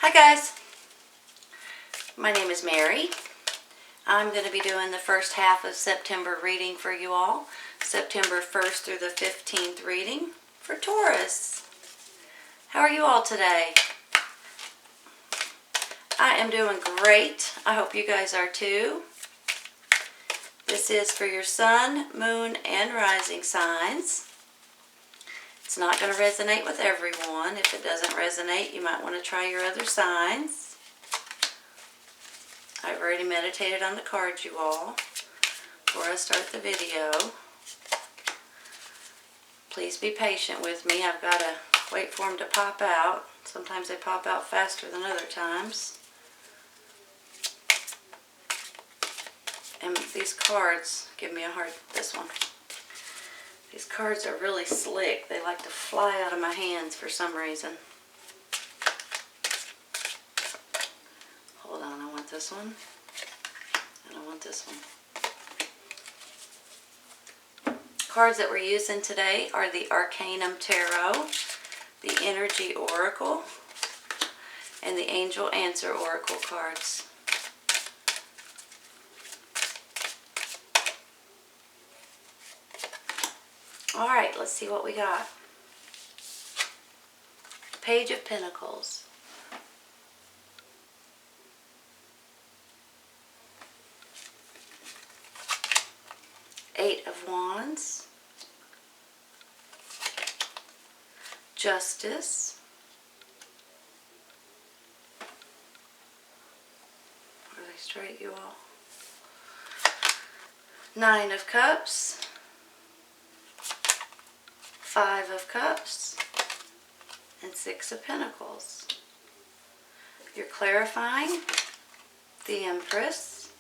Hi guys, my name is Mary. I'm going to be doing the first half of September reading for you all. September 1st through the 15th reading for Taurus. How are you all today? I am doing great. I hope you guys are too. This is for your sun, moon, and rising signs. It's not going to resonate with everyone. If it doesn't resonate, you might want to try your other signs. I've already meditated on the cards, you all, before I start the video. Please be patient with me. I've got to wait for them to pop out. Sometimes they pop out faster than other times. And these cards give me a hard, this one. These cards are really slick. They like to fly out of my hands for some reason. Hold on, I want this one. And I want this one. Cards that we're using today are the Arcanum Tarot, the Energy Oracle, and the Angel Answer Oracle cards. Alright, let's see what we got. Page of Pentacles. Eight of Wands. Justice. Are they straight, you all? Nine of Cups. Five of Cups, and Six of Pentacles. You're clarifying, the Empress,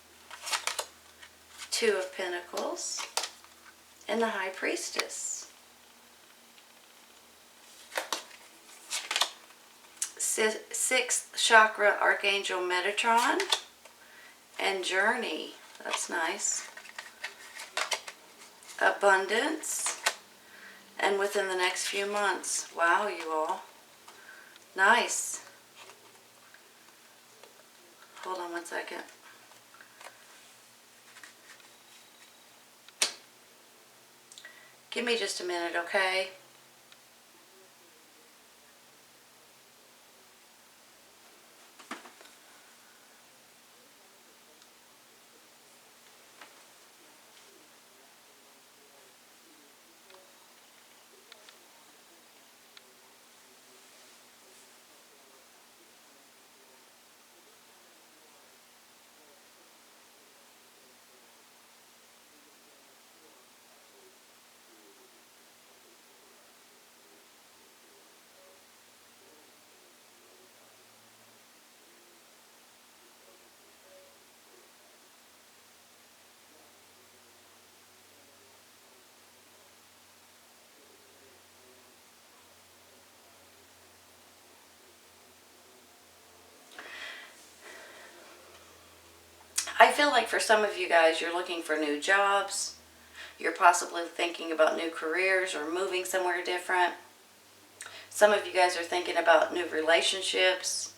Two of Pentacles, and the High Priestess. Sixth Chakra Archangel Metatron, and Journey. That's nice. Abundance. And within the next few months. Wow, you all. Nice. Hold on one second. Give me just a minute, okay? I feel like for some of you guys, you're looking for new jobs. You're possibly thinking about new careers or moving somewhere different. Some of you guys are thinking about new relationships.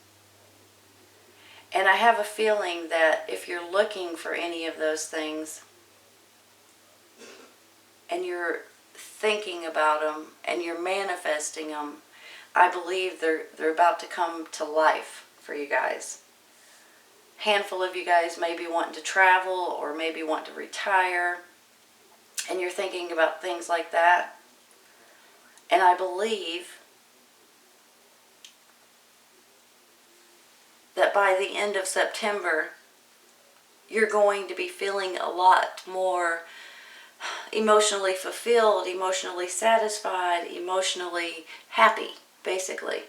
And I have a feeling that if you're looking for any of those things and you're thinking about them and you're manifesting them, I believe they're about to come to life for you guys. Handful of you guys may be wanting to travel or maybe want to retire, and you're thinking about things like that. And I believe that by the end of September, you're going to be feeling a lot more emotionally fulfilled, emotionally satisfied, emotionally happy, basically.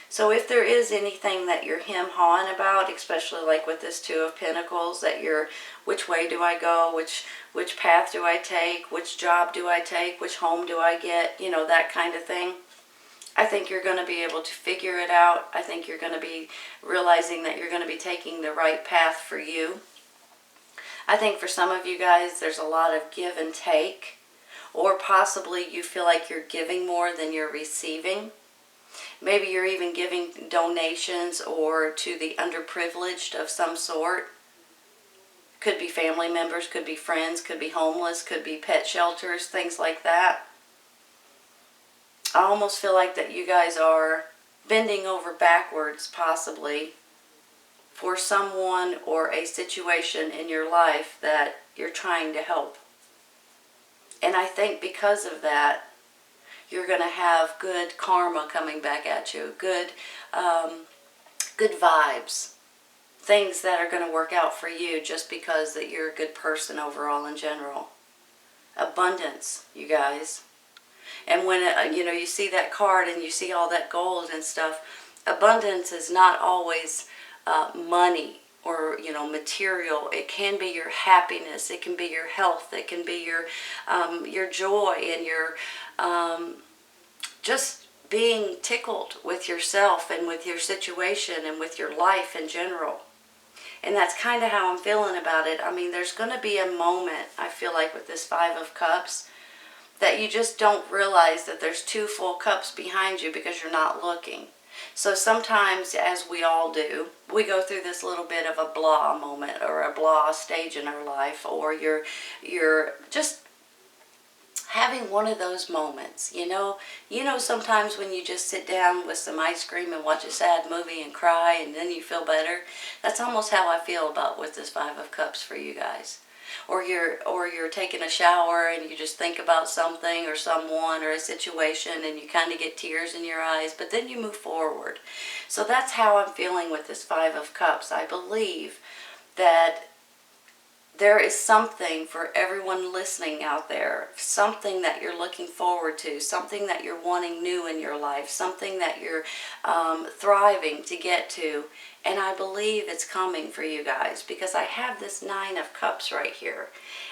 So if there is anything that you're hem-hawing about, especially like with this Two of Pentacles, that you're, which way do I go, which path do I take, which job do I take, which home do I get, you know, that kind of thing. I think you're going to be able to figure it out. I think you're going to be realizing that you're going to be taking the right path for you. I think for some of you guys, there's a lot of give and take, or possibly you feel like you're giving more than you're receiving. Maybe you're even giving donations or to the underprivileged of some sort. Could be family members, could be friends, could be homeless, could be pet shelters, things like that. I almost feel like that you guys are bending over backwards, possibly, for someone or a situation in your life that you're trying to help. And I think because of that, you're going to have good karma coming back at you, good vibes, things that are going to work out for you just because that you're a good person overall in general. Abundance, you guys. And when you see that card and you see all that gold and stuff, abundance is not always money or material. It can be your happiness. It can be your health. It can be your joy and your just being tickled with yourself and with your situation and with your life in general. And that's kind of how I'm feeling about it. I mean, there's going to be a moment, I feel like, with this Five of Cups, that you just don't realize that there's 2 full cups behind you because you're not looking. So sometimes, as we all do, we go through this little bit of a blah moment or a blah stage in our life, or you're just having one of those moments, sometimes when you just sit down with some ice cream and watch a sad movie and cry and then you feel better. That's almost how I feel about with this Five of Cups for you guys. Or you're taking a shower and you just think about something or someone or a situation and you kind of get tears in your eyes, but then you move forward. So that's how I'm feeling with this Five of Cups. I believe that there is something for everyone listening out there, something that you're looking forward to, something that you're wanting new in your life, something that you're thriving to get to. And I believe it's coming for you guys because I have this Nine of Cups right here.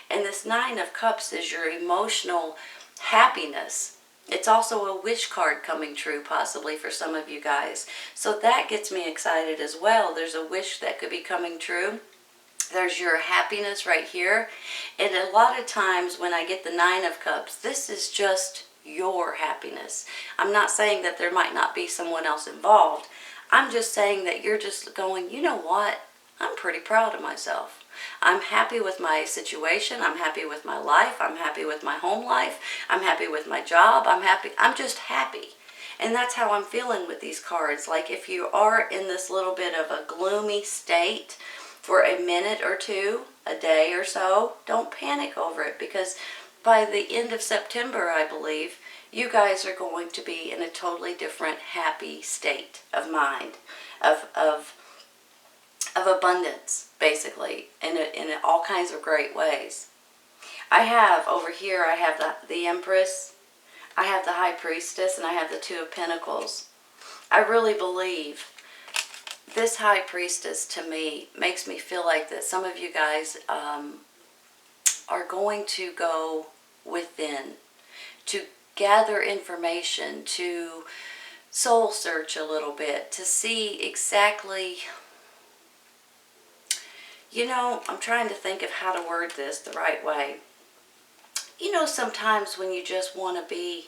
And this Nine of Cups is your emotional happiness. It's also a wish card coming true possibly for some of you guys. So that gets me excited as well. There's a wish that could be coming true. There's your happiness right here. And a lot of times when I get the Nine of Cups, this is just your happiness. I'm not saying that there might not be someone else involved. I'm just saying that you're just going, you know what? I'm pretty proud of myself. I'm happy with my situation. I'm happy with my life. I'm happy with my home life. I'm happy with my job. I'm happy. I'm just happy. And that's how I'm feeling with these cards. Like if you are in this little bit of a gloomy state for a minute or two, a day or so, don't panic over it, because by the end of September, I believe, you guys are going to be in a totally different happy state of mind, of abundance, basically, in all kinds of great ways. I have over here, I have the Empress, I have the High Priestess, and I have the Two of Pentacles. I really believe this High Priestess, to me, makes me feel like that some of you guys are going to go within to gather information, to soul search a little bit, to see exactly, I'm trying to think of how to word this the right way. Sometimes when you just want to be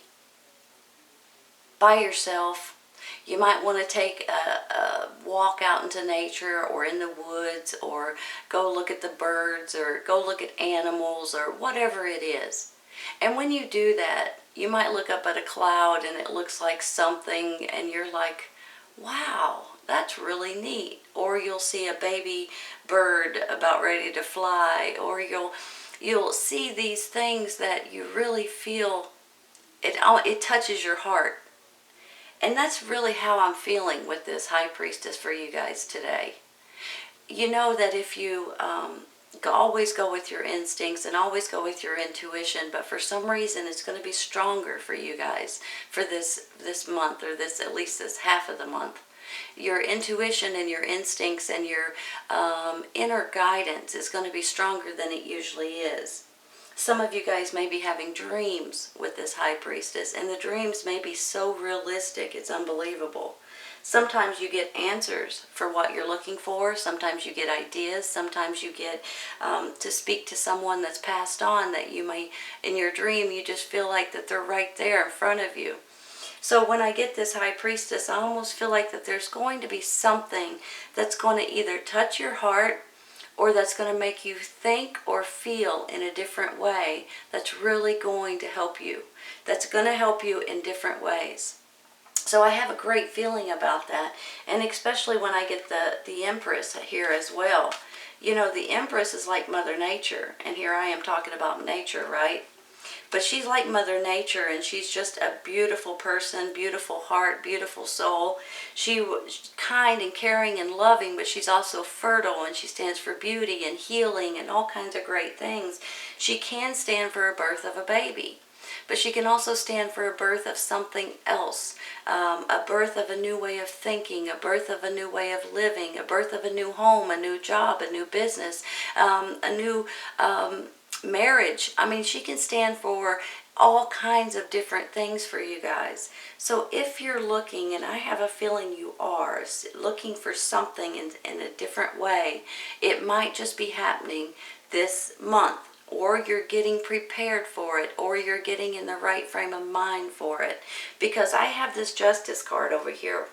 by yourself, you might want to take a walk out into nature or in the woods, or go look at the birds, or go look at animals, or whatever it is. And when you do that, you might look up at a cloud and it looks like something and you're like, wow, that's really neat. Or you'll see a baby bird about ready to fly, or you'll see these things that you really feel, it touches your heart. And that's really how I'm feeling with this High Priestess for you guys today. You know that if you always go with your instincts and always go with your intuition, but for some reason it's going to be stronger for you guys for this month, or at least this half of the month. Your intuition and your instincts and your inner guidance is going to be stronger than it usually is. Some of you guys may be having dreams with this High Priestess, and the dreams may be so realistic, it's unbelievable. Sometimes you get answers for what you're looking for. Sometimes you get ideas. Sometimes you get to speak to someone that's passed on that you may, in your dream, you just feel like that they're right there in front of you. So when I get this High Priestess, I almost feel like that there's going to be something that's going to either touch your heart or that's going to make you think or feel in a different way that's really going to help you. That's going to help you in different ways. So I have a great feeling about that, and especially when I get the Empress here as well. You know, the Empress is like Mother Nature, and here I am talking about nature, right? But she's like Mother Nature, and she's just a beautiful person, beautiful heart, beautiful soul. She's kind and caring and loving, but she's also fertile, and she stands for beauty and healing and all kinds of great things. She can stand for a birth of a baby, but she can also stand for a birth of something else, a birth of a new way of thinking, a birth of a new way of living, a birth of a new home, a new job, a new business, a new marriage. I mean, she can stand for all kinds of different things for you guys. So if you're looking, and I have a feeling you are, looking for something in a different way, it might just be happening this month, or you're getting prepared for it, or you're getting in the right frame of mind for it. Because I have this Justice card over here,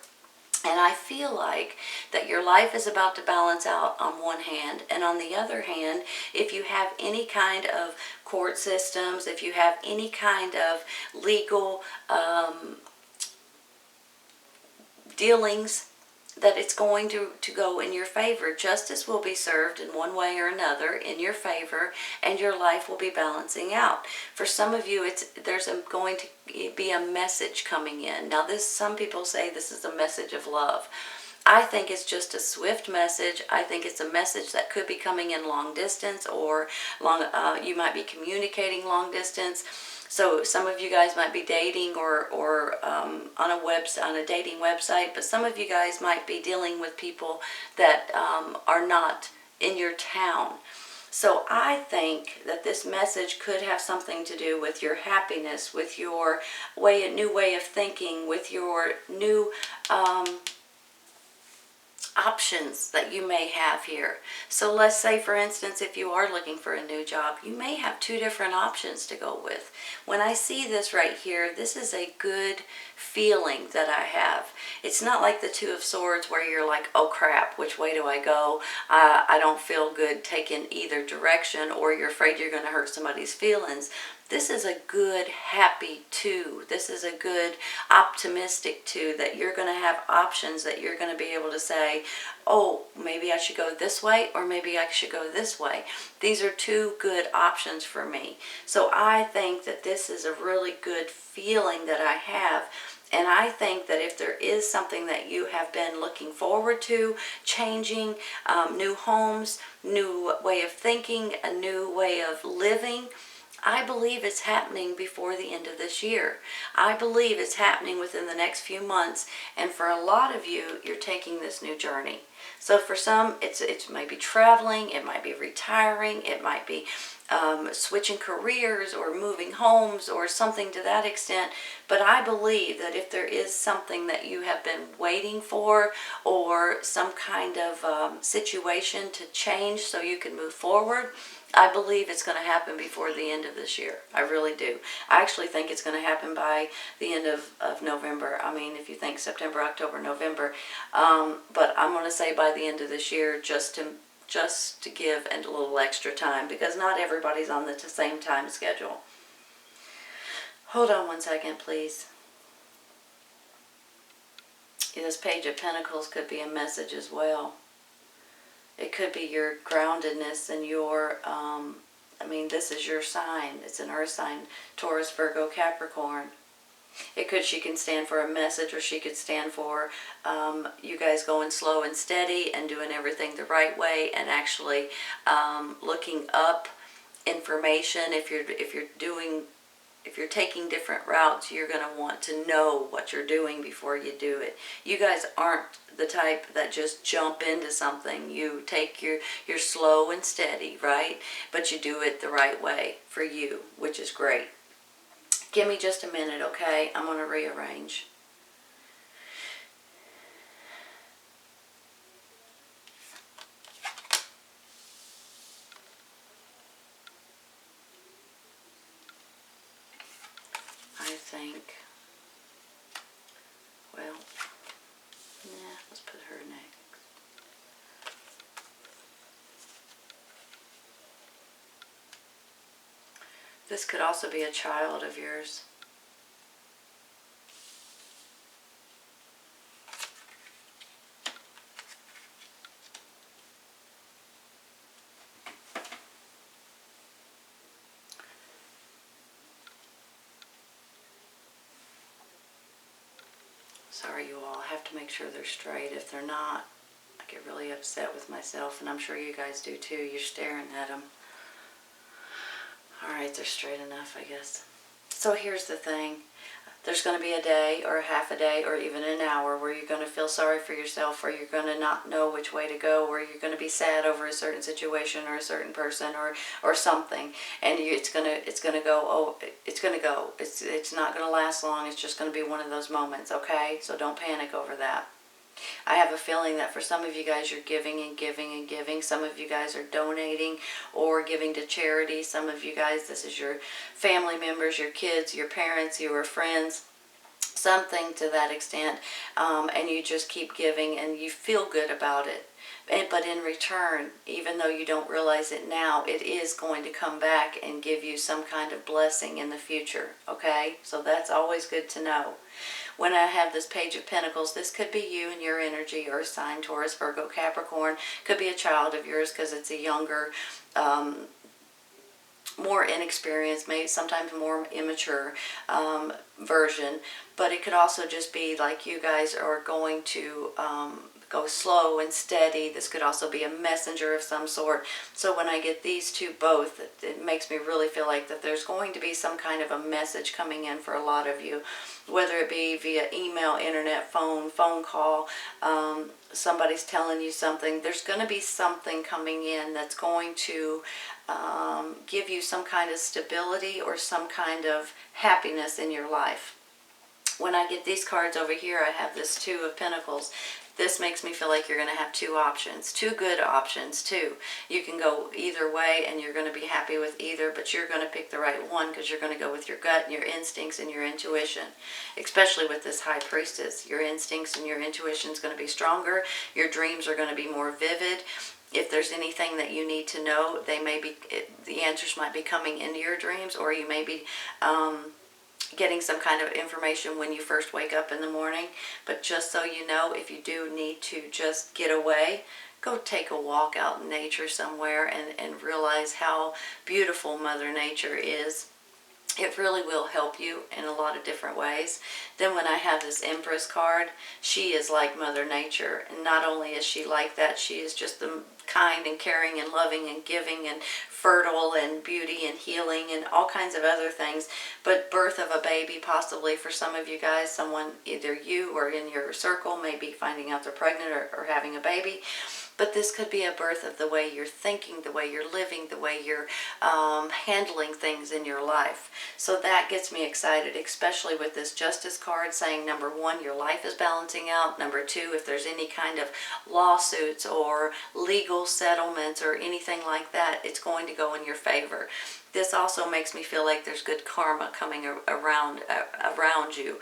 and I feel like that your life is about to balance out on one hand, and on the other hand, if you have any kind of court systems, if you have any kind of legal dealings, that it's going to go in your favor. Justice will be served in one way or another in your favor, and your life will be balancing out. For some of you, there's going to be a message coming in. Now, some people say this is a message of love. I think it's just a swift message. I think it's a message that could be coming in long distance, or you might be communicating long distance. So some of you guys might be dating or on a dating website, but some of you guys might be dealing with people that are not in your town. So I think that this message could have something to do with your happiness, with your new way of thinking, with your new options that you may have here. So let's say, for instance, if you are looking for a new job, you may have two different options to go with. When I see this right here, this is a good feeling that I have. It's not like the Two of Swords where you're like, oh crap, which way do I go? I don't feel good taking either direction, or you're afraid you're going to hurt somebody's feelings. This is a good, happy two. This is a good, optimistic two, that you're going to have options, that you're going to be able to say, oh, maybe I should go this way, or maybe I should go this way. These are two good options for me. So I think that this is a really good feeling that I have. And I think that if there is something that you have been looking forward to, changing, new homes, new way of thinking, a new way of living, I believe it's happening before the end of this year. I believe it's happening within the next few months. And for a lot of you, you're taking this new journey. So for some, it might be traveling, it might be retiring, it might be switching careers or moving homes or something to that extent. But I believe that if there is something that you have been waiting for, or some kind of situation to change so you can move forward, I believe it's going to happen before the end of this year. I really do. I actually think it's going to happen by the end of November. I mean, if you think September, October, November. But I'm going to say by the end of this year, just to give a little extra time, because not everybody's on the same time schedule. Hold on one second, please. This Page of Pentacles could be a message as well. It could be your groundedness and your, this is your sign. It's an earth sign, Taurus, Virgo, Capricorn. She can stand for a message, or she could stand for you guys going slow and steady and doing everything the right way, and actually looking up information. If you're taking different routes, you're going to want to know what you're doing before you do it. You guys aren't the type that just jump into something. You take you're slow and steady, right? But you do it the right way for you, which is great. Give me just a minute, okay? I'm going to rearrange. I think This could also be a child of yours. Sorry, you all. I have to make sure they're straight. If they're not, I get really upset with myself, and I'm sure you guys do too. You're staring at them. All right, they're straight enough, I guess. So here's the thing. There's going to be a day or a half a day or even an hour where you're going to feel sorry for yourself, or you're going to not know which way to go, or you're going to be sad over a certain situation or a certain person or something, and it's going to go. Oh, it's going to go. It's not going to last long. It's just going to be one of those moments. Okay, so don't panic over that. I have a feeling that for some of you guys, you're giving and giving and giving. Some of you guys are donating or giving to charity. Some of you guys, this is your family members, your kids, your parents, your friends, something to that extent. And you just keep giving and you feel good about it. But in return, even though you don't realize it now, it is going to come back and give you some kind of blessing in the future. Okay? So that's always good to know. When I have this Page of Pentacles, this could be you and your energy, Earth sign, Taurus, Virgo, Capricorn. Could be a child of yours because it's a younger, more inexperienced, maybe sometimes more immature version. But it could also just be like you guys are going to go slow and steady. This could also be a messenger of some sort. So when I get these two both, it makes me really feel like that there's going to be some kind of a message coming in for a lot of you, whether it be via email, internet, phone call, somebody's telling you something. There's going to be something coming in that's going to give you some kind of stability or some kind of happiness in your life. When I get these cards over here, I have this Two of Pentacles. This makes me feel like you're going to have two options, two good options too. You can go either way and you're going to be happy with either, but you're going to pick the right one because you're going to go with your gut and your instincts and your intuition. Especially with this High Priestess, your instincts and your intuition is going to be stronger. Your dreams are going to be more vivid. If there's anything that you need to know, the answers might be coming into your dreams, or you may be getting some kind of information when you first wake up in the morning. But just so you know, if you do need to just get away, go take a walk out in nature somewhere and realize how beautiful Mother Nature is. It really will help you in a lot of different ways. Then when I have this Empress card, she is like Mother Nature. And not only is she like that, she is just the kind and caring and loving and giving and fertile and beauty and healing and all kinds of other things. But birth of a baby, possibly for some of you guys, someone, either you or in your circle, may be finding out they're pregnant or having a baby. But this could be a birth of the way you're thinking, the way you're living, the way you're handling things in your life. So that gets me excited, especially with this Justice card saying, number one, your life is balancing out. Number two, if there's any kind of lawsuits or legal settlements or anything like that, it's going to go in your favor. This also makes me feel like there's good karma coming around you.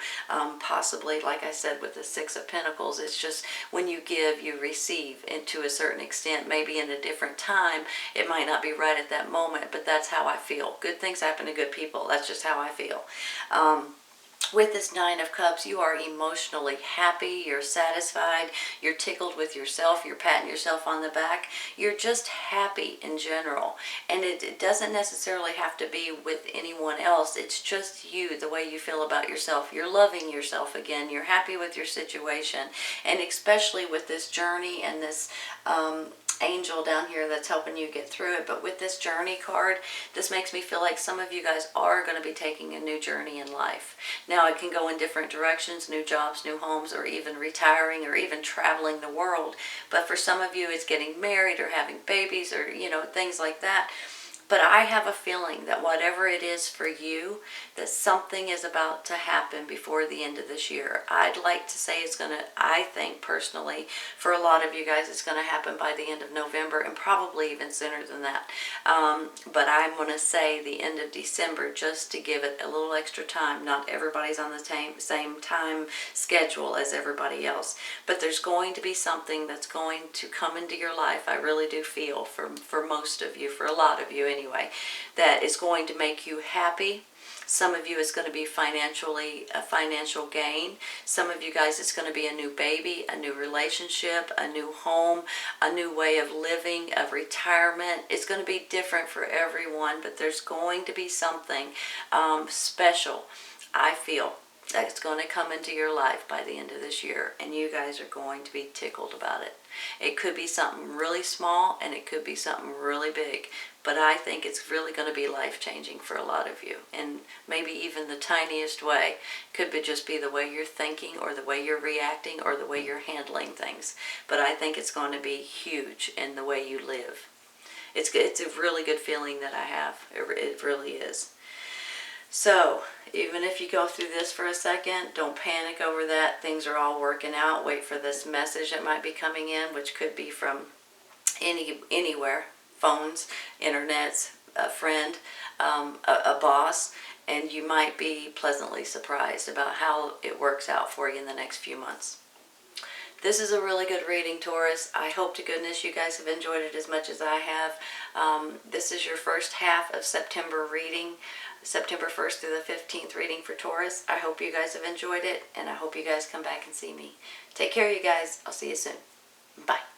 Possibly, like I said, with the Six of Pentacles, it's just when you give, you receive, and to a certain extent, maybe in a different time. It might not be right at that moment, but that's how I feel. Good things happen to good people. That's just how I feel. With this Nine of Cups, you are emotionally happy, you're satisfied, you're tickled with yourself, you're patting yourself on the back. You're just happy in general. And it doesn't necessarily have to be with anyone else. It's just you, the way you feel about yourself. You're loving yourself again. You're happy with your situation. And especially with this journey and this angel down here that's helping you get through it. But with this Journey card, this makes me feel like some of you guys are going to be taking a new journey in life. Now, it can go in different directions, new jobs, new homes, or even retiring, or even traveling the world. But for some of you, it's getting married or having babies, or things like that. But I have a feeling that whatever it is for you, that something is about to happen before the end of this year. I'd like to say it's going to, I think personally, for a lot of you guys, it's going to happen by the end of November, and probably even sooner than that. But I'm going to say the end of December, just to give it a little extra time. Not everybody's on the same time schedule as everybody else. But there's going to be something that's going to come into your life. I really do feel, for most of you, for a lot of you anyway. anyway, that is going to make you happy. Some of you it's going to be a financial gain. Some of you guys it's going to be a new baby, a new relationship, a new home, a new way of living, of retirement. It's going to be different for everyone, but there's going to be something special, I feel, that's going to come into your life by the end of this year, and you guys are going to be tickled about it. It could be something really small, and it could be something really big, but I think it's really going to be life-changing for a lot of you, and maybe even the tiniest way. Could just be the way you're thinking, or the way you're reacting, or the way you're handling things, but I think it's going to be huge in the way you live. It's a really good feeling that I have. It really is. So, even if you go through this for a second, don't panic over that. Things are all working out. Wait for this message that might be coming in, which could be from anywhere. Phones, internets, a friend, a boss, and you might be pleasantly surprised about how it works out for you in the next few months. This is a really good reading, Taurus. I hope to goodness you guys have enjoyed it as much as I have. This is your first half of September reading, September 1st through the 15th reading for Taurus. I hope you guys have enjoyed it, and I hope you guys come back and see me. Take care, you guys. I'll see you soon. Bye.